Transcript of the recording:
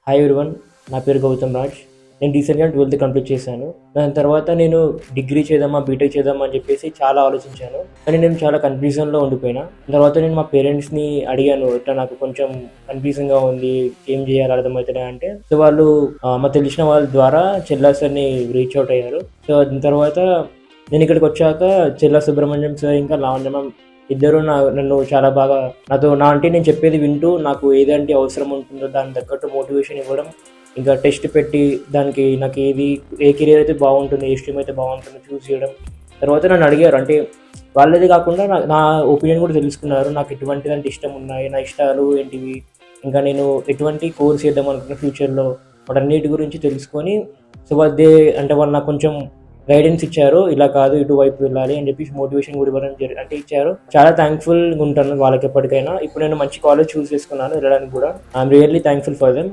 Hi everyone, నా పేరు గౌతమ్ రాజ్. నేను రీసెంట్గా 12th కంప్లీట్ చేశాను. దాని తర్వాత నేను డిగ్రీ చేద్దామా, బీటెక్ చేద్దామా అని చెప్పేసి చాలా ఆలోచించాను. కానీ నేను చాలా కన్ఫ్యూజన్లో ఉండిపోయినా. తర్వాత నేను మా పేరెంట్స్ని అడిగాను, ఇట్లా నాకు కొంచెం కన్ఫ్యూజన్గా ఉంది, ఏం చేయాలి అర్థమవుతుందా అంటే, సో వాళ్ళు మా తెలిసిన వాళ్ళ ద్వారా చెల్లా సార్ని రీచ్ అవుట్ అయ్యారు. సో దాని తర్వాత నేను ఇక్కడికి వచ్చాక చెల్లా సుబ్రహ్మణ్యం సార్ ఇంకా లావణ్య మ్యామ్ ఇద్దరు నన్ను చాలా బాగా నా అంటే నేను చెప్పేది వింటూ నాకు ఏదంటే అవసరం ఉంటుందో దానికి తగ్గట్టు మోటివేషన్ ఇవ్వడం, ఇంకా టెస్ట్ పెట్టి దానికి నాకు ఏ కెరీర్ అయితే బాగుంటుంది, ఏ స్ట్రీమ్ అయితే బాగుంటుందో చూస్ చేయడం. తర్వాత నన్ను అడిగారు, అంటే వాళ్ళది కాకుండా నా ఒపీనియన్ కూడా తెలుసుకున్నారు. నాకు ఎటువంటిదంటే ఇష్టం ఉన్నాయి, నా ఇష్టాలు ఏంటివి, ఇంకా నేను ఎటువంటి కోర్స్ చేద్దాం అనుకున్న ఫ్యూచర్లో వాటన్నిటి గురించి తెలుసుకొని, సో అదే అంటే వాళ్ళు నాకు కొంచెం గైడెన్స్ ఇచ్చారు, ఇలా కాదు ఇటువైపు వెళ్ళాలి అని చెప్పి మోటివేషన్ కూడా ఇవ్వడం అంటే ఇచ్చారు. చాలా థ్యాంక్ఫుల్గా ఉంటాను వాళ్ళకి ఎప్పటికైనా. ఇప్పుడు నేను మంచి కాలేజ్ చూస్ చేసుకున్నాను వెళ్ళడానికి కూడా. I'm really thankful for them.